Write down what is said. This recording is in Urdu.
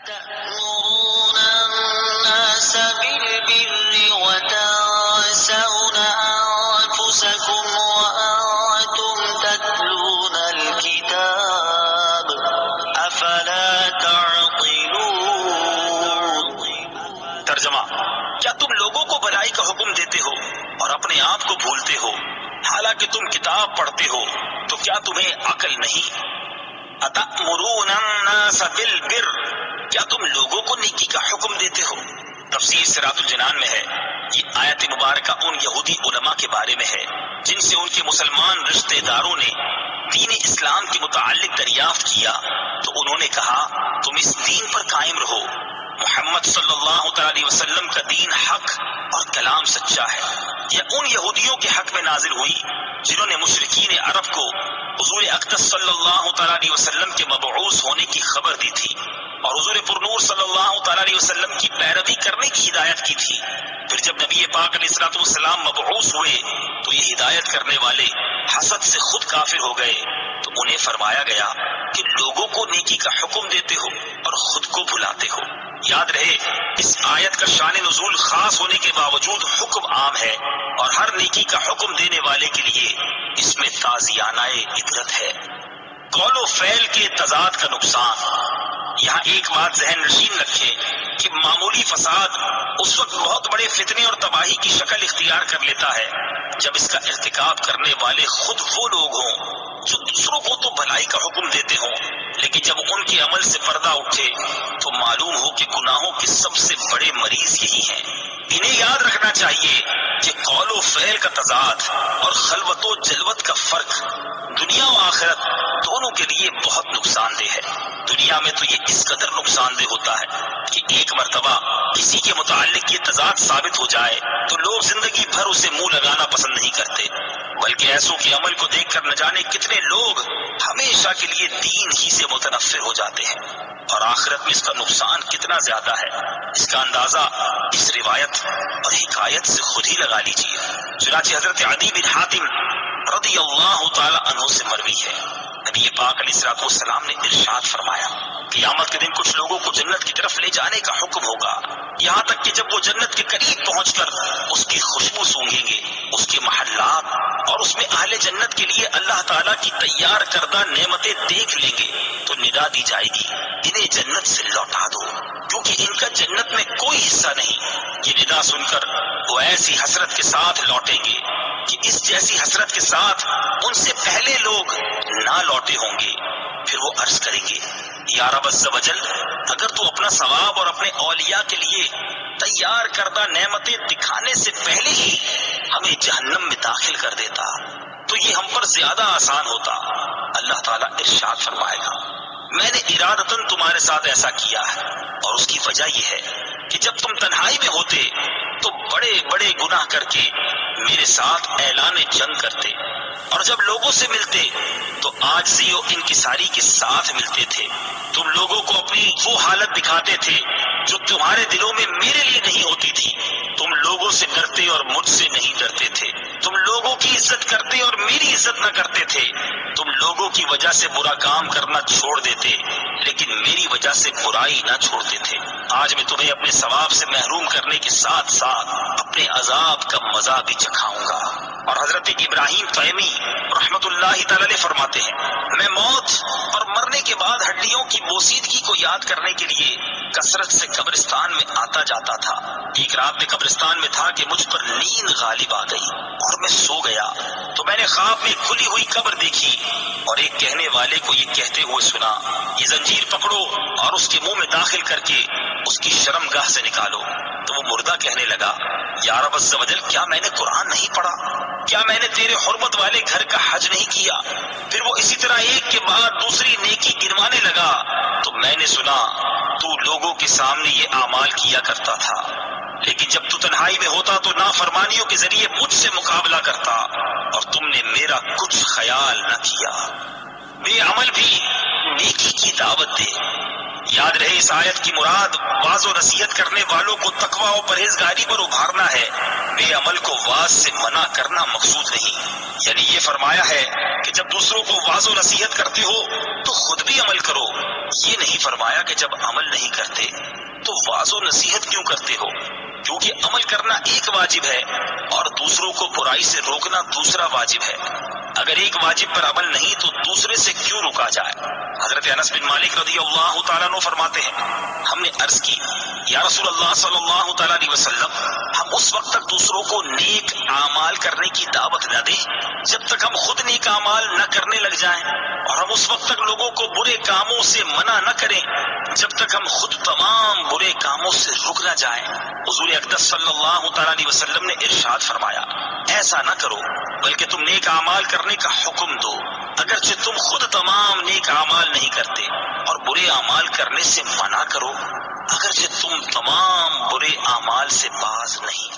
أتأمرون الناس بالبر وتنسون أنفسكم وأنتم تتلون الكتاب أفلا تعقلون۔ ترجمہ: کیا تم لوگوں کو بھلائی کا حکم دیتے ہو اور اپنے آپ کو بھولتے ہو، حالانکہ تم کتاب پڑھتے ہو؟ تو کیا تمہیں عقل نہیں؟ اتأمرون الناس بالبر، کیا تم لوگوں کو نیکی کا حکم دیتے ہو؟ تفسیر صراط الجنان میں ہے، یہ آیت مبارکہ ان یہودی علماء کے بارے میں ہے جن سے ان کے مسلمان رشتہ داروں نے دین اسلام کے متعلق دریافت کیا، تو انہوں نے کہا تم اس دین پر قائم رہو، محمد صلی اللہ تعالی علیہ وسلم کا دین حق اور کلام سچا ہے۔ یہ ان یہودیوں کے حق میں نازل ہوئی جنہوں نے مشرکین عرب کو حضور اقدس صلی اللہ تعالی علیہ وسلم کے مبعوث ہونے کی خبر دی تھی اور حضور پرنور صلی اللہ تعالی علیہ وسلم کی پیروی کرنے کی ہدایت کی تھی۔ پھر جب نبی پاک علیہ الصلوۃ والسلام مبعوث ہوئے تو یہ ہدایت کرنے والے حسد سے خود کافر ہو گئے، تو انہیں فرمایا گیا کہ لوگوں کو نیکی کا حکم دیتے ہو اور خود کو بھلاتے ہو۔ یاد رہے اس آیت کا شان نزول خاص ہونے کے باوجود حکم عام ہے، اور ہر نیکی کا حکم دینے والے کے لیے اس میں تعزیانہ عبرت ہے۔ قول و فعل کے تضاد کا نقصان۔ یہاں ایک بات ذہن نشین رکھیں کہ معمولی فساد اس وقت بہت بڑے فتنے اور تباہی کی شکل اختیار کر لیتا ہے جب اس کا ارتکاب کرنے والے خود وہ لوگ ہوں جو دوسروں کو تو بھلائی کا حکم دیتے ہوں، لیکن جب ان کے عمل سے پردہ اٹھے تو معلوم ہو کہ گناہوں کے سب سے بڑے مریض یہی ہیں۔ انہیں یاد رکھنا چاہیے کہ قول و فعل کا تضاد اور خلوت و جلوت کا فرق دنیا و آخرت دونوں کے لیے بہت نقصان دہ ہے۔ دنیا میں تو یہ اس قدر نقصان دہ ہوتا ہے کہ ایک مرتبہ کسی کے متعلق یہ تضاد ثابت ہو جائے تو لوگ زندگی بھر اسے منہ لگانا پسند نہیں کرتے، بلکہ ایسوں کے عمل کو دیکھ کر نہ جانے کتنے لوگ ہمیشہ کے لیے دین ہی سے متنفر ہو جاتے ہیں، اور آخرت میں اس کا نقصان کتنا زیادہ ہے اس کا اندازہ اس روایت اور حکایت سے خود ہی لگا لیجیے۔ چنانچہ حضرت عدی بن حاتم رضی اللہ تعالی عنہ سے مروی ہے، نبی پاک علیہ الصلوۃ والسلام نے ارشاد فرمایا قیامت کے دن کچھ لوگوں کو جنت کی طرف لے جانے کا حکم ہوگا، یہاں تک کہ جب وہ جنت کے قریب پہنچ کر اس کی خوشبو سونگھیں گے، اس کے محلات اور اس میں اہل جنت کے لیے اللہ تعالیٰ کی تیار کردہ نعمتیں دیکھ لیں گے تو ندا دی جائے گی انہیں جنت سے لوٹا دو کیونکہ ان کا جنت میں کوئی حصہ نہیں۔ یہ ندا سن کر وہ ایسی حسرت کے ساتھ لوٹیں گے کہ اس جیسی حسرت کے ساتھ ان سے پہلے لوگ نہ لوٹے ہوں گے۔ پھر وہ عرض کریں گے یا رب عز و جل، اگر تو اپنا ثواب اور اپنے اولیاء کے لیے تیار کردہ نعمتیں دکھانے سے پہلے ہی ہمیں جہنم میں داخل کر دیتا تو یہ ہم پر زیادہ آسان ہوتا۔ اللہ تعالیٰ ارشاد فرمائے گا میں نے ارادتاً تمہارے ساتھ ایسا کیا ہے، اور اس کی وجہ یہ ہے کہ جب تم تنہائی میں ہوتے تو بڑے بڑے گناہ کر کے میرے ساتھ اعلان جنگ کرتے، اور جب لوگوں سے ملتے تو عاجزی و انکساری کے ساتھ ملتے تھے۔ تم لوگوں کو اپنی وہ حالت دکھاتے تھے جو تمہارے دلوں میں میرے لیے نہیں ہوتی تھی۔ تم لوگوں سے ڈرتے اور مجھ سے نہیں ڈرتے تھے۔ تم لوگوں کی عزت کرتے اور میری عزت نہ کرتے تھے۔ تم لوگوں کی وجہ سے برا کام کرنا چھوڑ دیتے لیکن میری وجہ سے برائی نہ چھوڑتے تھے۔ آج میں تمہیں اپنے ثواب سے محروم کرنے کے ساتھ ساتھ اپنے عذاب کا مزہ بھی چکھاؤں گا۔ اور حضرت ابراہیم تیمی رحمت اللہ تعالی علیہ فرماتے ہیں میں موت اور مرنے کے بعد ہڈیوں کی بوسیدگی کو یاد کرنے کے لیے کثرت سے قبرستان میں آتا جاتا تھا۔ ایک رات میں قبرستان میں تھا کہ مجھ پر نیند غالب آ گئی اور میں سو گیا تو میں نے خواب میں کھلی ہوئی قبر دیکھی اور ایک کہنے والے کو یہ کہتے ہوئے سنا یہ زنجیر پکڑو اور اس کے منہ میں داخل کر کے اس کی شرمگاہ سے نکالو۔ تو وہ مردہ کہنے لگا یا رب عز و جل، کیا میں نے قرآن نہیں پڑھا؟ کیا میں نے تیرے حرمت والے گھر کا حج نہیں کیا؟ پھر وہ اسی طرح ایک کے بعد دوسری نیکی گنوانے لگا تو میں نے سنا تو لوگوں کے سامنے یہ اعمال کیا کرتا تھا، لیکن جب تو تنہائی میں ہوتا تو نافرمانیوں کے ذریعے مجھ سے مقابلہ کرتا اور تم نے میرا کچھ خیال نہ کیا۔ بے عمل بھی نیکی کی دعوت دے، یاد رہے اس آیت کی مراد واعظ و نصیحت کرنے والوں کو تقوی و پرہیزگاری پر ابھارنا ہے، بے عمل کو واعظ سے منع کرنا مقصود نہیں۔ یعنی یہ فرمایا ہے کہ جب دوسروں کو واعظ و نصیحت کرتے ہو تو خود بھی عمل کرو، یہ نہیں فرمایا کہ جب عمل نہیں کرتے تو واعظ و نصیحت کیوں کرتے ہو، کیونکہ عمل کرنا ایک واجب ہے اور دوسروں کو برائی سے روکنا دوسرا واجب ہے۔ اگر ایک واجب پر عمل نہیں تو دوسرے سے کیوں روکا جائے؟ حضرت انس بن مالک رضی اللہ تعالیٰ عنہ فرماتے ہیں، ہم نے عرض کی یا رسول اللہ صلی اللہ تعالیٰ علیہ وسلم، ہم اس وقت تک دوسروں کو نیک اعمال کرنے کی دعوت نہ دیں جب تک ہم خود نیک اعمال نہ کرنے لگ جائیں، اور ہم اس وقت تک لوگوں کو برے کاموں سے منع نہ کریں جب تک ہم خود تمام برے کاموں سے رک نہ جائیں۔ حضور اقدس صلی اللہ تعالیٰ علیہ وسلم نے ارشاد فرمایا، ایسا نہ کرو بلکہ تم نیک اعمال کرنے کا حکم دو، اگرچہ تم خود تمام نیک اعمال نہیں کرتے، اور برے اعمال کرنے سے منع کرو اگرچہ تم تمام برے اعمال سے باز نہیں